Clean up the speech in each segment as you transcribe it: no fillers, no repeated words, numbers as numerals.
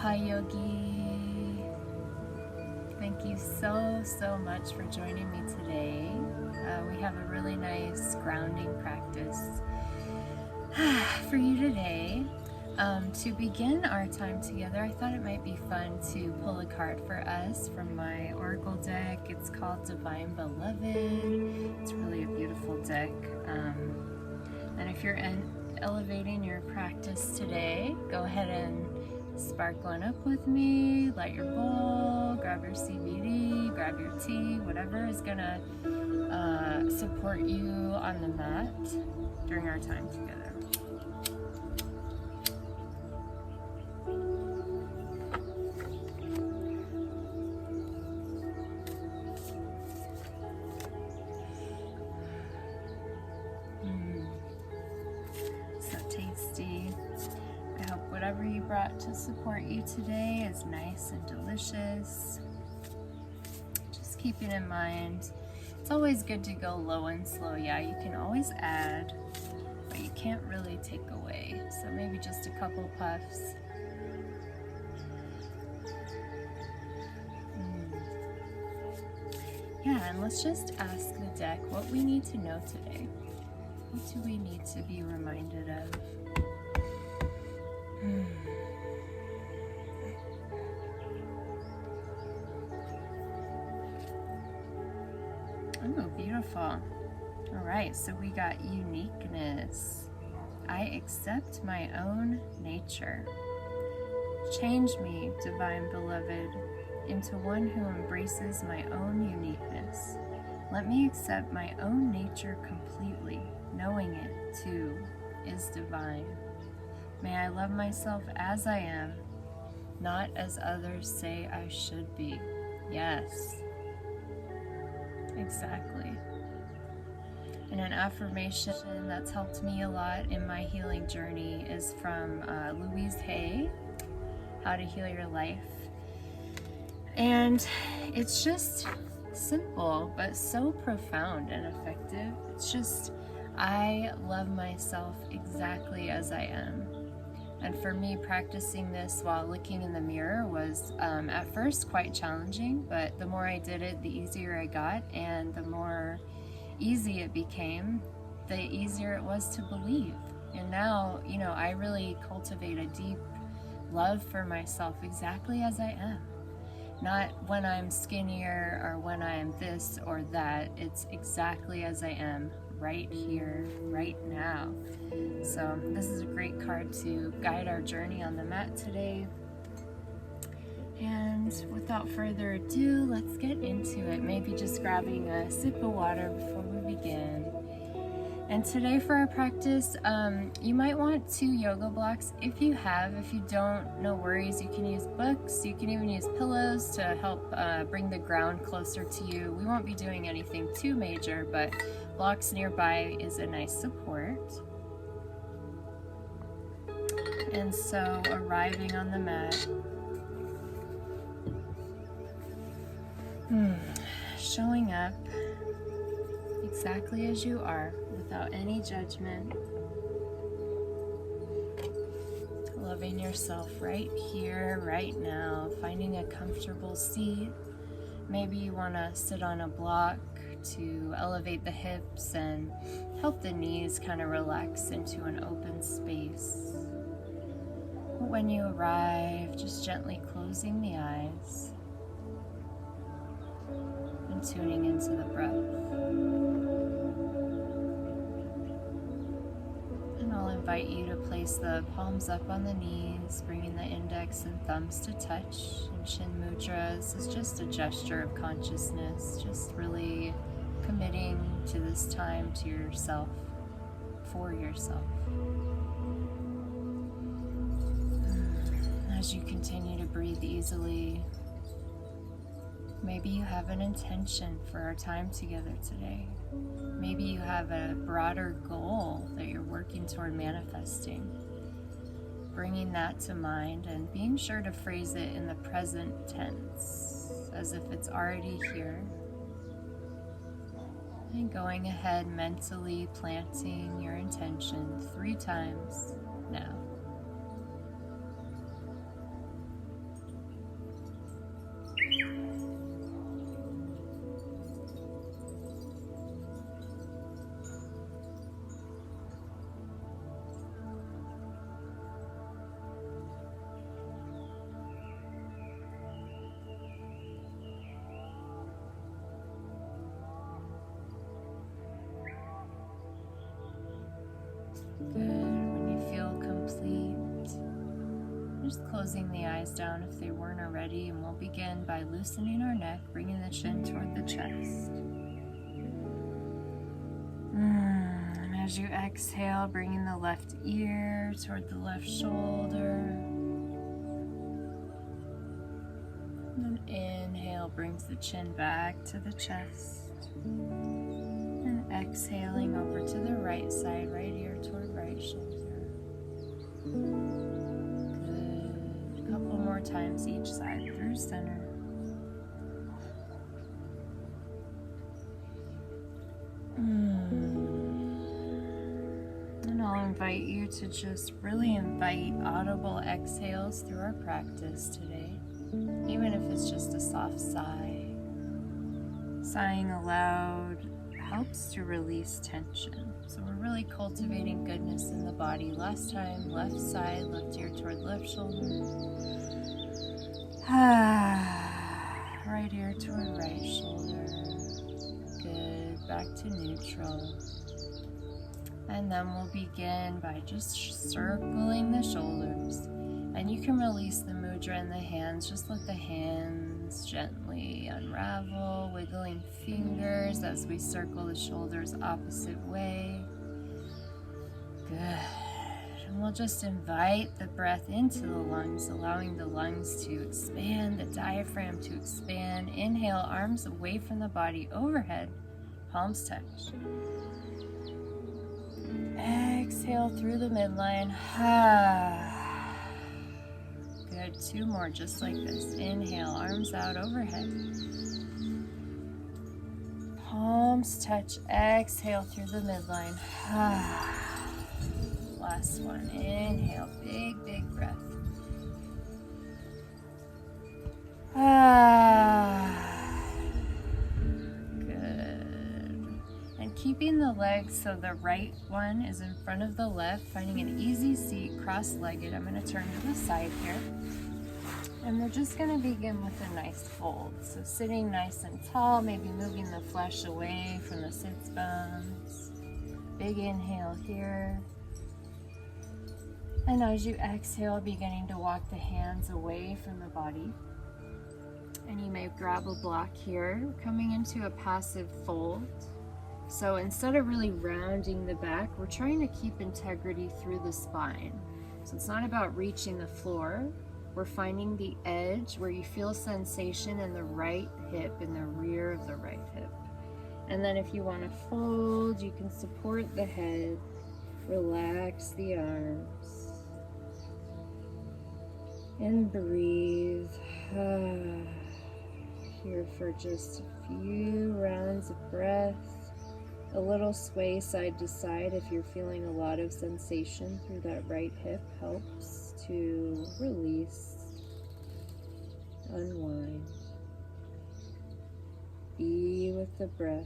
Aloha Yogi. Thank you so much for joining me today. We have a really nice grounding practice for you today. To begin our time together, I thought it might be fun to pull a card for us from my Oracle deck. It's called Divine Beloved. It's really a beautiful deck. And if you're elevating your practice today, go ahead and spark one up with me, light your bowl, grab your CBD, grab your tea, whatever is gonna support you on the mat during our time together. So tasty. I hope whatever you brought to support you today is nice and delicious. Just keeping in mind, it's always good to go low and slow. Yeah, you can always add, but you can't really take away. So maybe just a couple puffs. Yeah, and let's just ask the deck what we need to know today. What do we need to be reminded of? Oh, beautiful. All right, so we got uniqueness. I accept my own nature. Change me, Divine Beloved, into one who embraces my own uniqueness. Let me accept my own nature completely, knowing it, too, is divine. May I love myself as I am, not as others say I should be. Yes. Exactly. And an affirmation that's helped me a lot in my healing journey is from Louise Hay, How to Heal Your Life. And it's just simple, but so profound and effective. It's just, I love myself exactly as I am. And for me, practicing this while looking in the mirror was at first quite challenging, but the more I did it, the easier I got, and the more easy it became, the easier it was to believe. And now, you know, I really cultivate a deep love for myself exactly as I am. Not when I'm skinnier or when I'm this or that. It's exactly as I am, right here, right now. So this is a great card to guide our journey on the mat today. And without further ado, let's get into it. Maybe just grabbing a sip of water before we begin. And today for our practice, you might want 2 yoga blocks. If you don't, no worries. You can use books. You can even use pillows to help bring the ground closer to you. We won't be doing anything too major, but blocks nearby is a nice support. And so arriving on the mat, showing up exactly as you are, without any judgment, loving yourself right here, right now, finding a comfortable seat. Maybe you want to sit on a block to elevate the hips and help the knees kind of relax into an open space. When you arrive, just gently closing the eyes and tuning into the breath. And I'll invite you to place the palms up on the knees, bringing the index and thumbs to touch. And Chin Mudras is just a gesture of consciousness, just really committing to this time to yourself, for yourself. As you continue to breathe easily, maybe you have an intention for our time together today. Maybe you have a broader goal that you're working toward manifesting. Bringing that to mind and being sure to phrase it in the present tense, as if it's already here. And going ahead mentally planting your intention 3 times now. closing the eyes down if they weren't already, and we'll begin by loosening our neck, bringing the chin toward the chest. And as you exhale, bringing the left ear toward the left shoulder. And then inhale brings the chin back to the chest. And exhaling over to the right side, right ear toward right shoulder. Good. A couple more times each side through center. And I'll invite you to just really invite audible exhales through our practice today, even if it's just a soft sigh. Sighing aloud helps to release tension. So we're really cultivating goodness in the body. Last time, left side, left ear toward left shoulder. Right ear toward right shoulder. Good. Back to neutral. And then we'll begin by just circling the shoulders. And you can release the mudra in the hands. Just let the hands gently unravel, wiggling fingers as we circle the shoulders opposite way. Good. And we'll just invite the breath into the lungs, allowing the lungs to expand, the diaphragm to expand. Inhale, arms away from the body, overhead, palms touch. Exhale through the midline. Good. 2 more just like this. Inhale, arms out overhead. Palms touch. Exhale through the midline. Last one. Inhale. Big, big breath. Keeping the legs so the right one is in front of the left, finding an easy seat, cross-legged. I'm going to turn to the side here. And we're just going to begin with a nice fold. So sitting nice and tall, maybe moving the flesh away from the sits bones. Big inhale here. And as you exhale, beginning to walk the hands away from the body. And you may grab a block here, coming into a passive fold. So instead of really rounding the back, we're trying to keep integrity through the spine. So it's not about reaching the floor. We're finding the edge where you feel sensation in the right hip, in the rear of the right hip. And then if you want to fold, you can support the head, relax the arms, and breathe. Here for just a few rounds of breath. A little sway side to side if you're feeling a lot of sensation through that right hip helps to release, unwind. Be with the breath.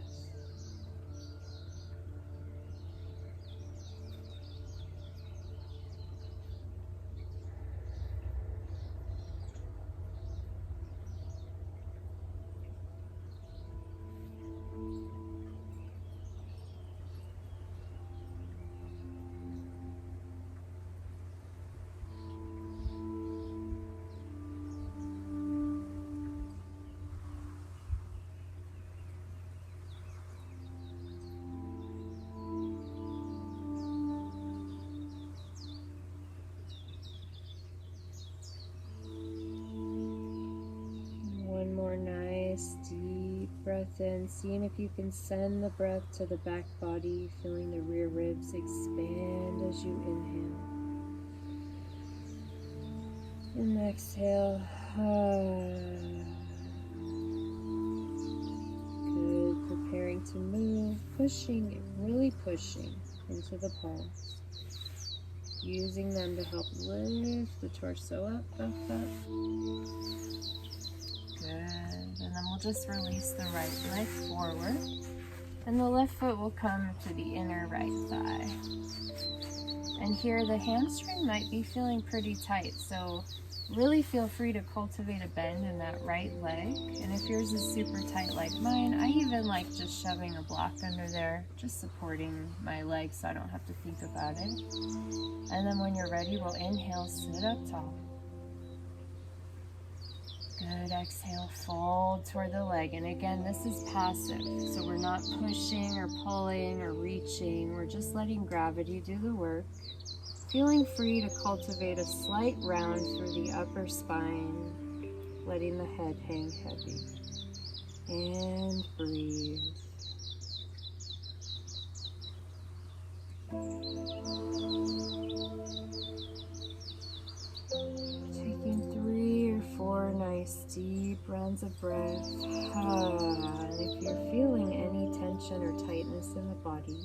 Deep breath in, seeing if you can send the breath to the back body, feeling the rear ribs expand as you inhale. And exhale. Good. Preparing to move, pushing, really pushing into the palms. Using them to help lift the torso up, up, up. Good. And then we'll just release the right leg forward. And the left foot will come to the inner right thigh. And here the hamstring might be feeling pretty tight. So really feel free to cultivate a bend in that right leg. And if yours is super tight like mine, I even like just shoving a block under there, just supporting my leg so I don't have to think about it. And then when you're ready, we'll inhale, sit up tall. Good. Exhale, fold toward the leg. And again, this is passive. So we're not pushing or pulling or reaching. We're just letting gravity do the work. Feeling free to cultivate a slight round through the upper spine, letting the head hang heavy. And breathe. Taking 3 or 4 nice deep rounds of breath. And if you're feeling any tension or tightness in the body,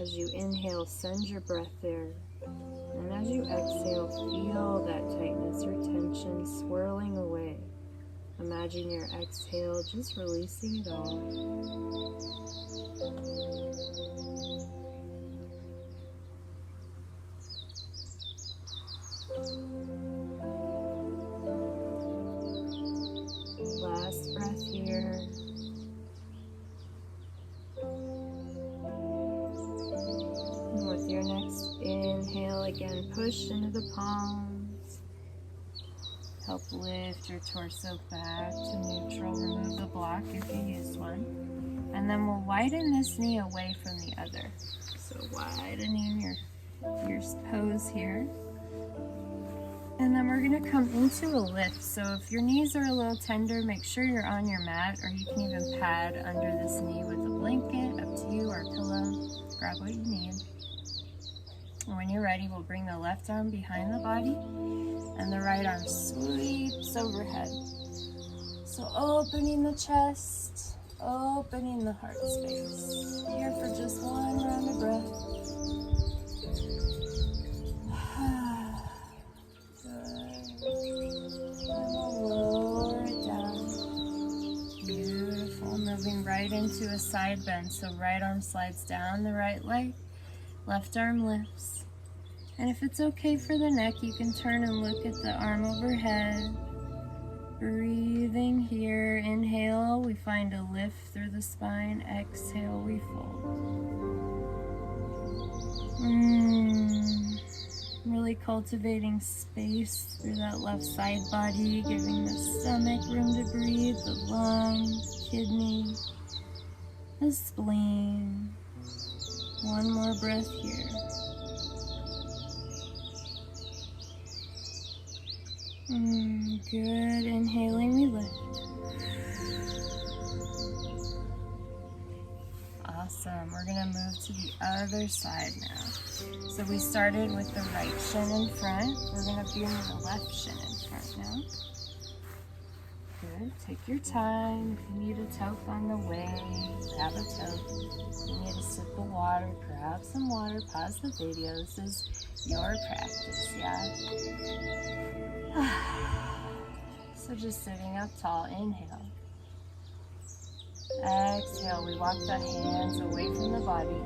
as you inhale, send your breath there. And as you exhale, feel that tightness or tension swirling away. Imagine your exhale just releasing it all. Last breath here. And with your next inhale, again, push into the palms. Help lift your torso back to neutral. Remove the block if you use one. And then we'll widen this knee away from the other. So widening your pose here. And then we're going to come into a lift. So if your knees are a little tender, make sure you're on your mat, or you can even pad under this knee with a blanket, up to you, or a pillow. Grab what you need. And when you're ready, we'll bring the left arm behind the body, and the right arm sweeps overhead. So opening the chest, opening the heart space. Here for just one round of breath. Right into a side bend, so right arm slides down the right leg, left arm lifts. And if it's okay for the neck, you can turn and look at the arm overhead. Breathing here, inhale, we find a lift through the spine, exhale, we fold. Really cultivating space through that left side body, giving the stomach room to breathe, the lung, kidney, the spleen. One more breath here. Good. Inhaling, we lift. Awesome. We're going to move to the other side now. So we started with the right shin in front. We're going to be in the left shin in front now. Good. Take your time. If you need a toke on the way, grab a toke. If you need a sip of water, grab some water. Pause the video. This is your practice, yeah? So just sitting up tall. Inhale. Exhale. We walk the hands away from the body.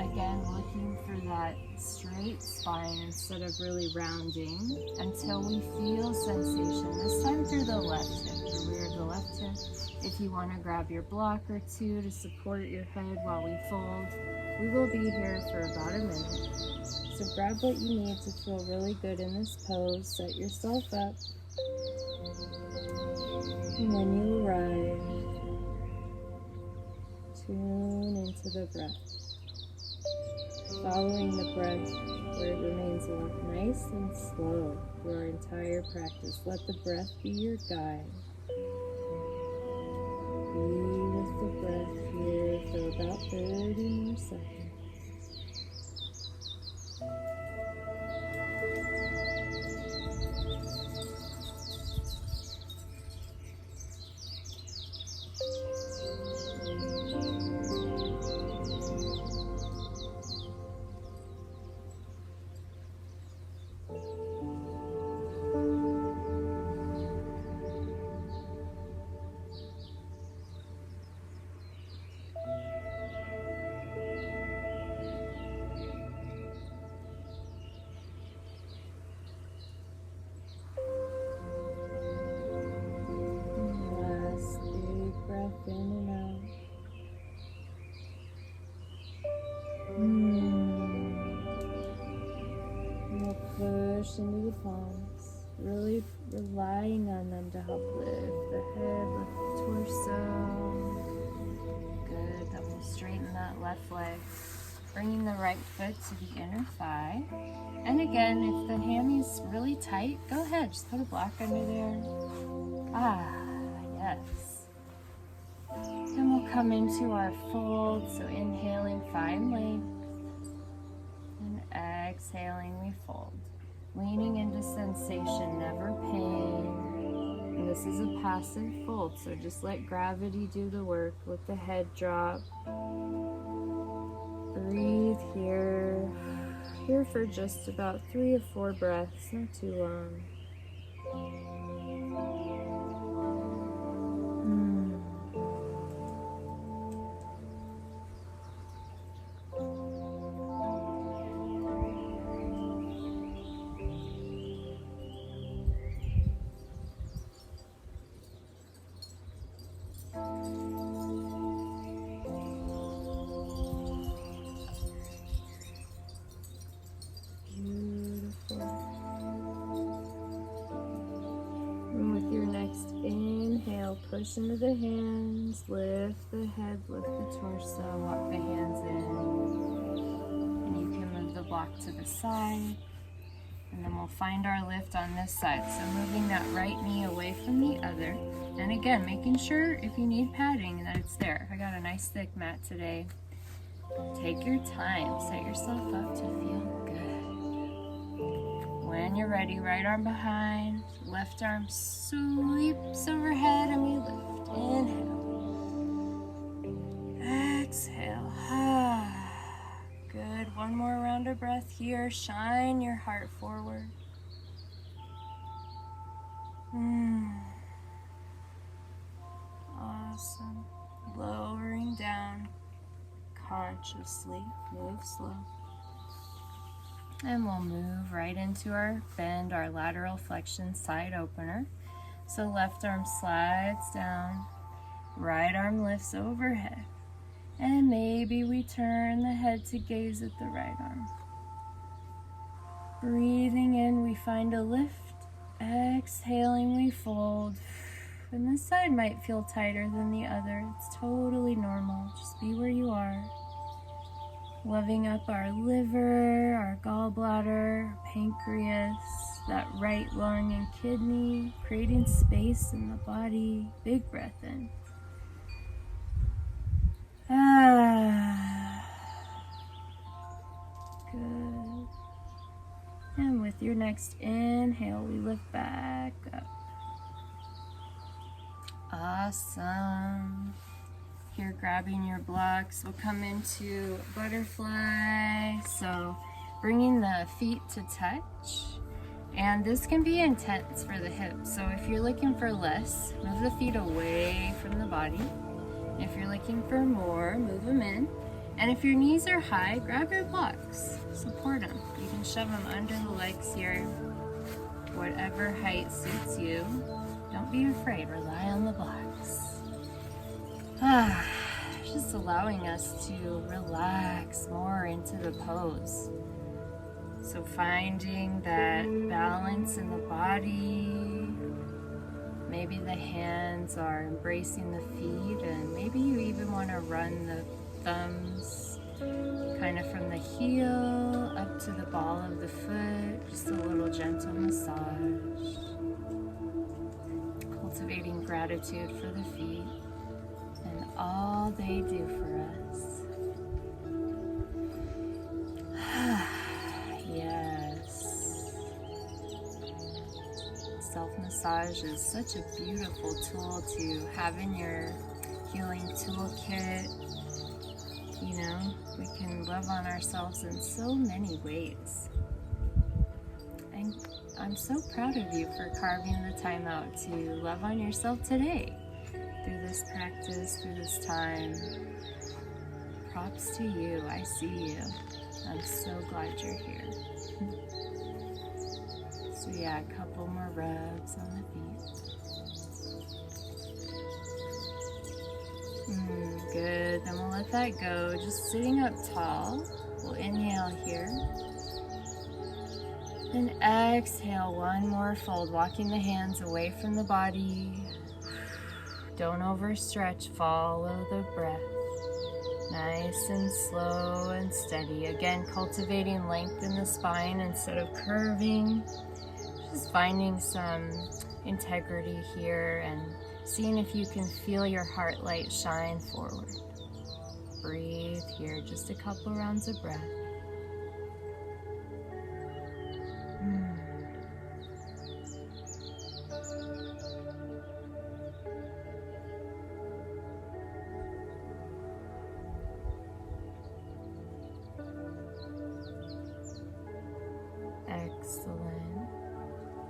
Again, looking for that straight spine instead of really rounding until we feel sensation. This time through the left hip, the rear of the left hip. If you want to grab your block or two to support your head while we fold, we will be here for about a minute. So grab what you need to feel really good in this pose. Set yourself up. And when you arrive, tune into the breath. Following the breath where it remains nice and slow through our entire practice. Let the breath be your guide. Be with the breath here for about 30 more seconds. In and out. We'll push into the palms. Really relying on them to help lift the head, lift the torso. Good. Then we'll straighten that left leg, bringing the right foot to the inner thigh. And again, if the hammy's really tight, go ahead, just put a block under there. Yes. Then we'll come into our fold, so inhaling, find length, and exhaling, we fold. Leaning into sensation, never pain. And this is a passive fold, so just let gravity do the work. Let the head drop. Breathe here. Here for just about 3 or 4 breaths, not too long. Push into the hands, lift the head, lift the torso, walk the hands in. And you can move the block to the side. And then we'll find our lift on this side. So moving that right knee away from the other. And again, making sure if you need padding that it's there. I got a nice thick mat today. Take your time, set yourself up to feel good. When you're ready, right arm behind, left arm sweeps overhead, and we lift. Inhale. Exhale. Good. One more round of breath here. Shine your heart forward. Awesome. Lowering down consciously. Move slow. And we'll move right into our bend, our lateral flexion side opener. So left arm slides down, right arm lifts overhead. And maybe we turn the head to gaze at the right arm. Breathing in, we find a lift. Exhaling, we fold. And this side might feel tighter than the other. It's totally normal. Just be where you are. Loving up our liver, our gallbladder, our pancreas, that right lung and kidney, creating space in the body. Big breath in. Good. And with your next inhale, we lift back up. Awesome. Here, grabbing your blocks, we'll come into butterfly. So bringing the feet to touch. And this can be intense for the hips. So if you're looking for less, move the feet away from the body. If you're looking for more, move them in. And if your knees are high, grab your blocks. Support them. You can shove them under the legs here. Whatever height suits you. Don't be afraid. Rely on the blocks. Just allowing us to relax more into the pose. So finding that balance in the body. Maybe the hands are embracing the feet, and maybe you even want to run the thumbs kind of from the heel up to the ball of the foot. Just a little gentle massage. Cultivating gratitude for the feet and all they do for us. Yes. Self-massage is such a beautiful tool to have in your healing toolkit. You know, we can love on ourselves in so many ways. And I'm so proud of you for carving the time out to love on yourself today. Through this practice, through this time. Props to you. I see you. I'm so glad you're here. So yeah, a couple more rubs on the feet. Good. Then we'll let that go. Just sitting up tall. We'll inhale here. And exhale, one more fold, walking the hands away from the body. Don't overstretch, follow the breath. Nice and slow and steady. Again, cultivating length in the spine instead of curving. Just finding some integrity here and seeing if you can feel your heart light shine forward. Breathe here, just a couple rounds of breath. Excellent.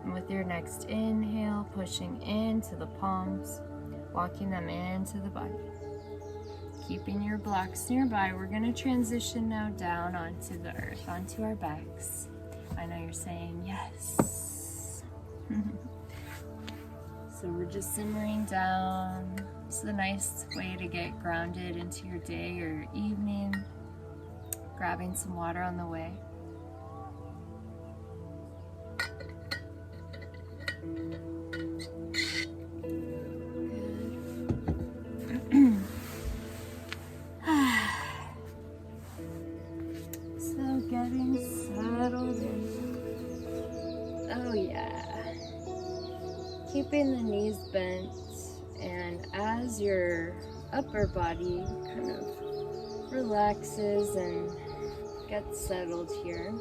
And with your next inhale, pushing into the palms, walking them into the body. Keeping your blocks nearby, we're going to transition now down onto the earth, onto our backs. I know you're saying yes. So we're just simmering down. This is a nice way to get grounded into your day or your evening. Grabbing some water on the way. So getting settled in. Oh yeah. Keeping the knees bent, and as your upper body kind of relaxes and gets settled here,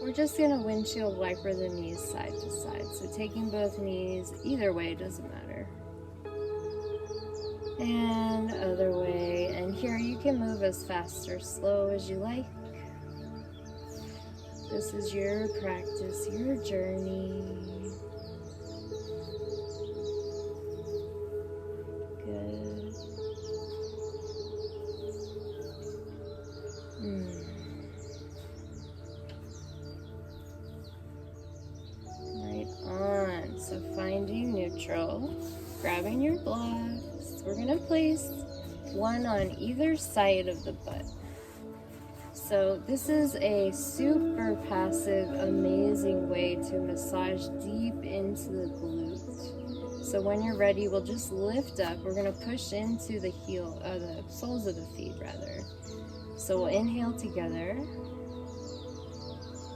we're just going to windshield wiper the knees side to side. So taking both knees, either way, doesn't matter. And other way. And here you can move as fast or slow as you like. This is your practice, your journey. Good. Right on. So finding neutral, grabbing your blocks. We're going to place one on either side of the butt. So this is a super passive, amazing way to massage deep into the glute. So when you're ready, we'll just lift up. We're going to push into the the soles of the feet rather. So we'll inhale together.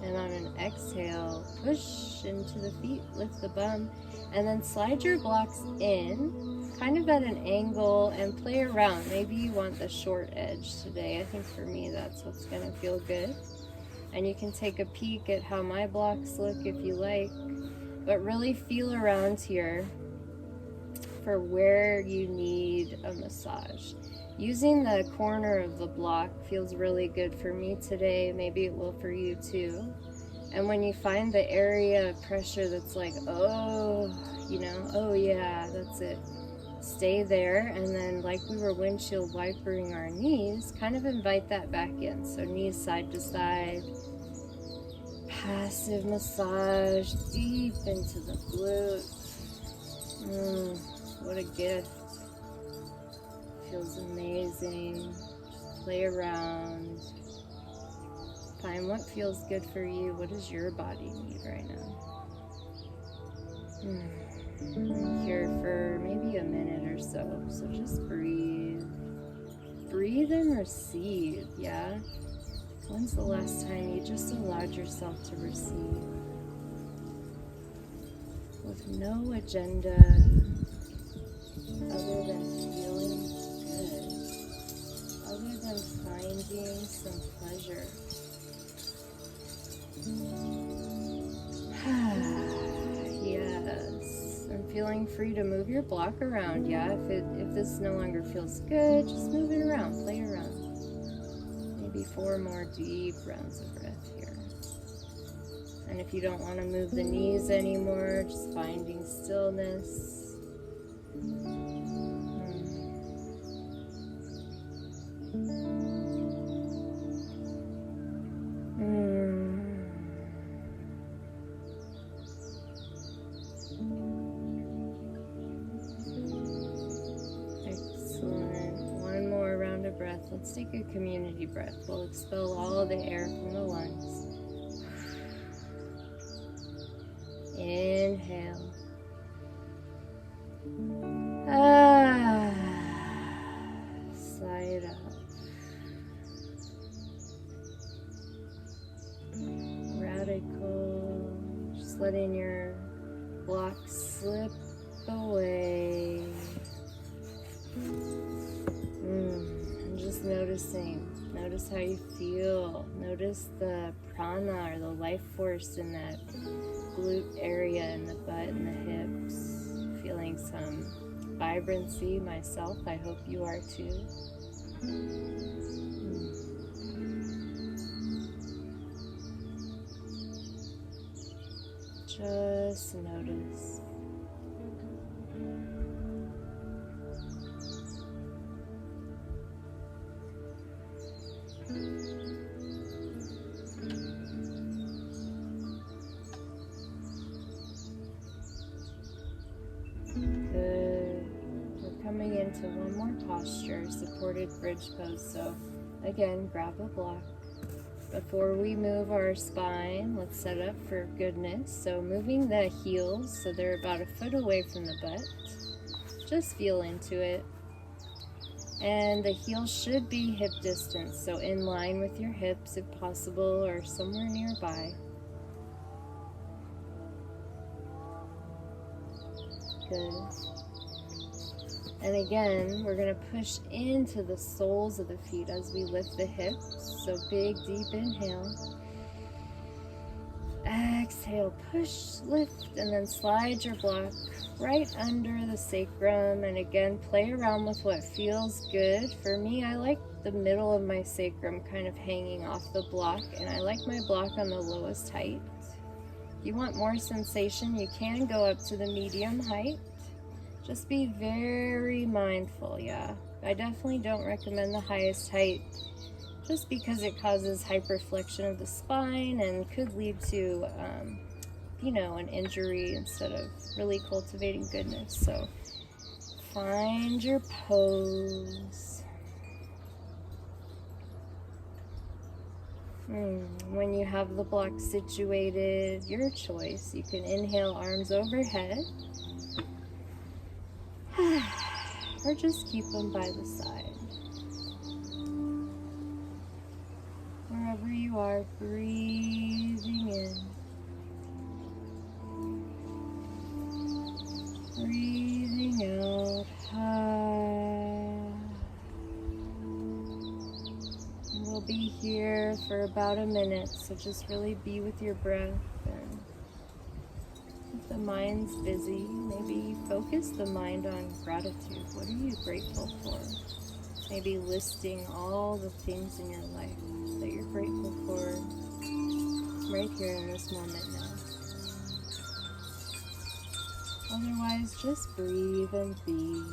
And on an exhale, push into the feet, lift the bum, and then slide your blocks in, kind of at an angle, and play around. Maybe you want the short edge today. I think for me that's what's going to feel good. And you can take a peek at how my blocks look if you like, but really feel around here for where you need a massage. Using the corner of the block feels really good for me today. Maybe it will for you too. And when you find the area of pressure that's like, oh, oh yeah, that's it. Stay there, and then like we were windshield wipering our knees, kind of invite that back in. So knees side to side. Passive massage deep into the glute. What a gift. Feels amazing. Just play around. Find what feels good for you. What does your body need right now? Here for maybe a minute or so. So just breathe. Breathe and receive, yeah? When's the last time you just allowed yourself to receive? With no agenda other than feeling good, other than finding some pleasure. Yes, and feeling free to move your block around. Yeah, if this no longer feels good, just move it around, play around. Maybe 4 more deep rounds of breath here. And if you don't want to move the knees anymore, just finding stillness. Excellent. One more round of breath. Let's take a community breath. We'll expel all the air from the lungs. Inhale. Slide up. Radical. Just letting your block slip away. And just noticing. Notice how you feel. Notice the prana or the life force in that glute area in the butt and the hips. Feeling some vibrancy myself. I hope you are too. Just notice. Good. We're coming into one more posture, supported bridge pose. So again, grab a block. Before we move our spine, let's set up for goodness. So moving the heels so they're about a foot away from the butt. Just feel into it. And the heels should be hip distance, so in line with your hips if possible, or somewhere nearby. Good. And again, we're going to push into the soles of the feet as we lift the hips. So big, deep inhale. Exhale, push, lift, and then slide your block right under the sacrum. And again, play around with what feels good. For me, I like the middle of my sacrum kind of hanging off the block, and I like my block on the lowest height. If you want more sensation, you can go up to the medium height. Just be very mindful, yeah. I definitely don't recommend the highest height just because it causes hyperflexion of the spine and could lead to, an injury instead of really cultivating goodness. So find your pose. When you have the block situated, your choice. You can inhale, arms overhead. Or just keep them by the side. Wherever you are, breathing in. Breathing out. We'll be here for about a minute, so just really be with your breath. And if the mind's busy, maybe focus the mind on gratitude. What are you grateful for? Maybe listing all the things in your life that you're grateful for right here in this moment now. Otherwise, just breathe and be.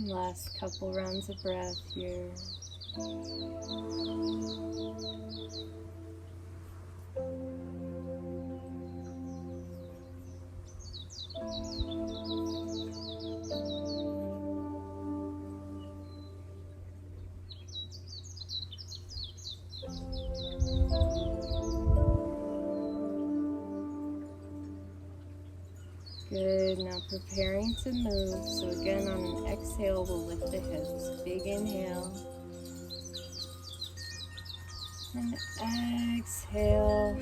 Last couple rounds of breath here. Good, now preparing to move. So again, on an exhale, we'll lift the hips. Big inhale. And exhale.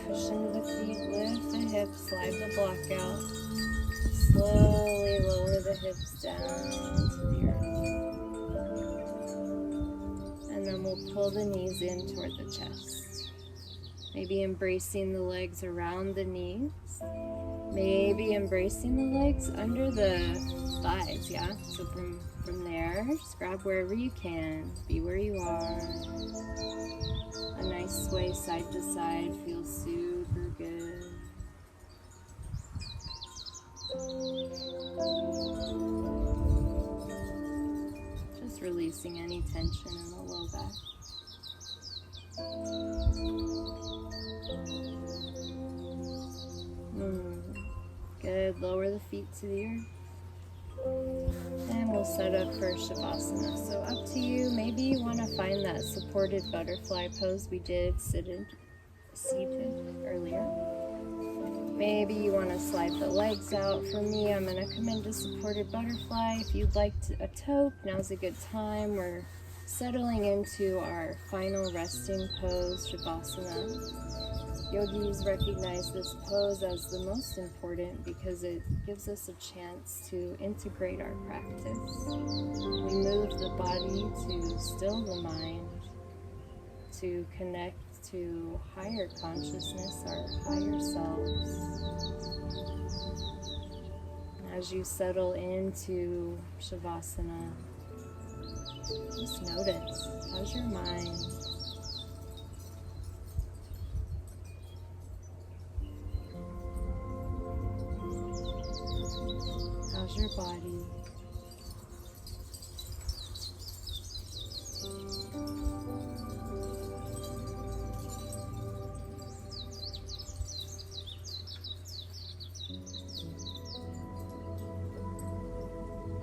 Push into the feet, lift the hips, slide the block out. Slowly lower the hips down to the earth. we'll pull the knees in toward the chest. Maybe embracing the legs around the knees. Maybe embracing the legs under the thighs, yeah? So from there, just grab wherever you can. Be where you are. A nice sway side to side feels super good. Just releasing any tension in the low back. Good. Lower the feet to the earth. And we'll set up for Shavasana. So up to you. Maybe you want to find that supported butterfly pose we did seated earlier. Maybe you want to slide the legs out. For me, I'm going to come into supported butterfly. If you'd like a toque, now's a good time. We're settling into our final resting pose, Shavasana. Yogis recognize this pose as the most important because it gives us a chance to integrate our practice. We move the body to still the mind, to connect to higher consciousness, our higher selves. As you settle into Shavasana, just notice, how's your mind? How's your body?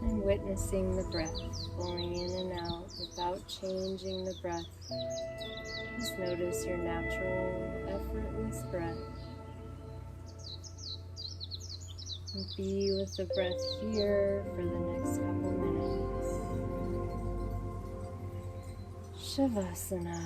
And witnessing the breath flowing in and out without changing the breath. Just notice your natural, effortless breath. And be with the breath here for the next couple minutes. Shavasana.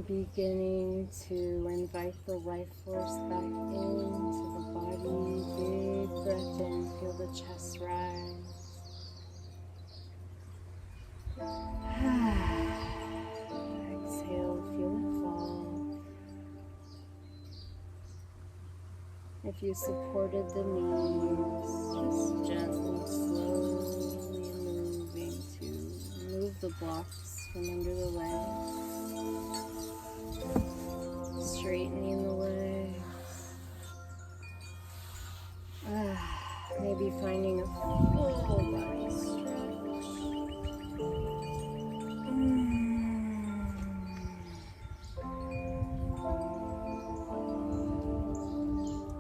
Beginning to invite the life force back into the body. Big breath in, feel the chest rise. Exhale, feel it fall. If you supported the knees, just gently, slowly moving to move the blocks from under the legs, straightening the legs. Maybe finding a full body stretch.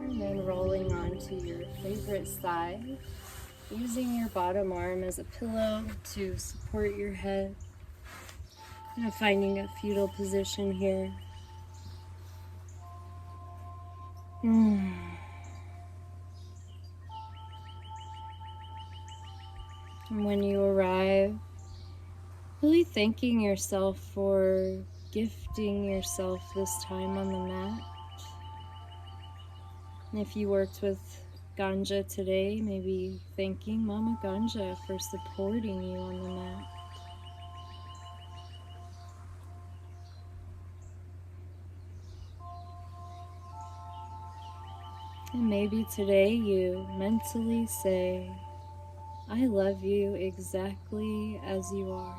And then rolling onto your favorite side, using your bottom arm as a pillow to support your head. Kind of finding a fetal position here. And when you arrive, really thanking yourself for gifting yourself this time on the mat. And if you worked with Ganja today, maybe thanking Mama Ganja for supporting you on the mat. And maybe today you mentally say, I love you exactly as you are.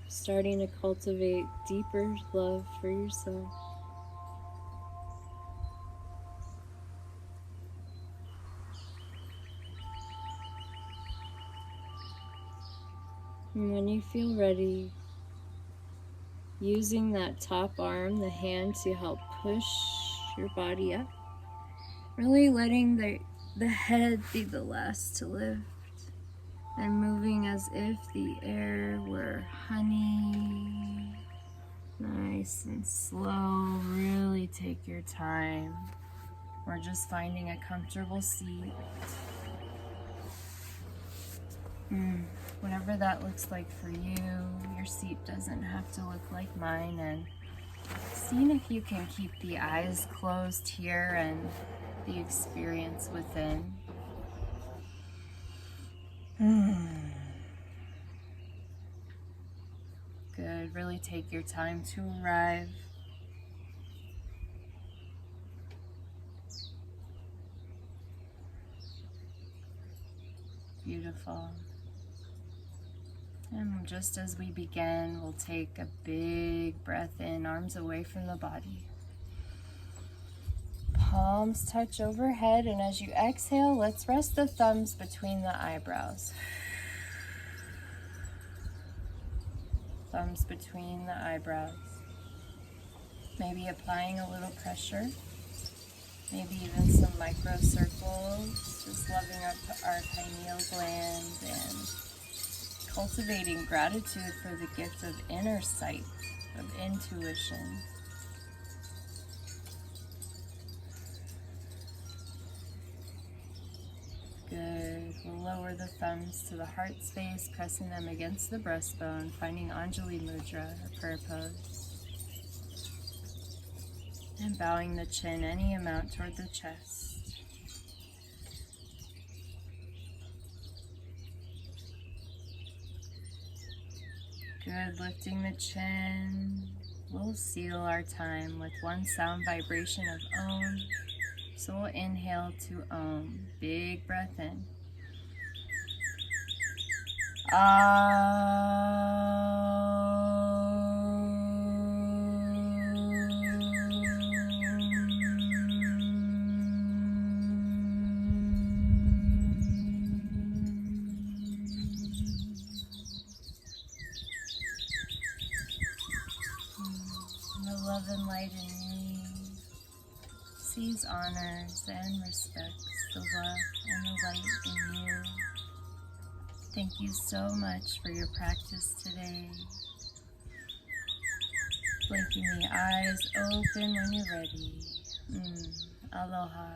Starting to cultivate deeper love for yourself. And when you feel ready, using that top arm, the hand, to help push your body up. Really letting the head be the last to lift. And moving as if the air were honey. Nice and slow. Really take your time. Or just finding a comfortable seat. Whatever that looks like for you. Your seat doesn't have to look like mine. And seeing if you can keep the eyes closed here and the experience within. Good. Really take your time to arrive. Beautiful. And just as we begin, we'll take a big breath in, arms away from the body. Palms touch overhead, and as you exhale, let's rest the thumbs between the eyebrows. Thumbs between the eyebrows. Maybe applying a little pressure. Maybe even some micro circles. Just loving up our pineal gland and cultivating gratitude for the gift of inner sight, of intuition. Good. We'll lower the thumbs to the heart space, pressing them against the breastbone, finding Anjali Mudra, or prayer pose. And bowing the chin any amount toward the chest. Good. Lifting the chin. We'll seal our time with one sound vibration of Om. So we'll inhale to Om. Big breath in. The love and light in me sees, honors, and respects the love and the light in you. Thank you so much for your practice today. Blinking the eyes open when you're ready. Aloha.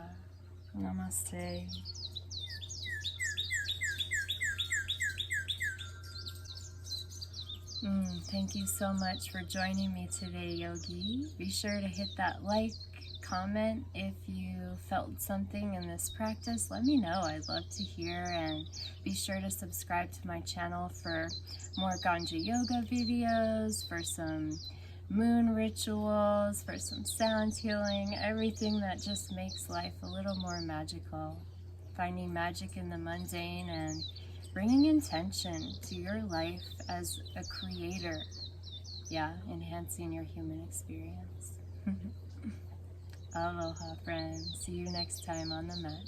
Namaste. Thank you so much for joining me today, Yogi. Be sure to hit that like, comment if you felt something in this practice. Let me know. I'd love to hear, and be sure to subscribe to my channel for more Ganja yoga videos, for some moon rituals, for some sound healing, everything that just makes life a little more magical. Finding magic in the mundane and bringing intention to your life as a creator. Yeah, enhancing your human experience. Aloha, friends. See you next time on the mat.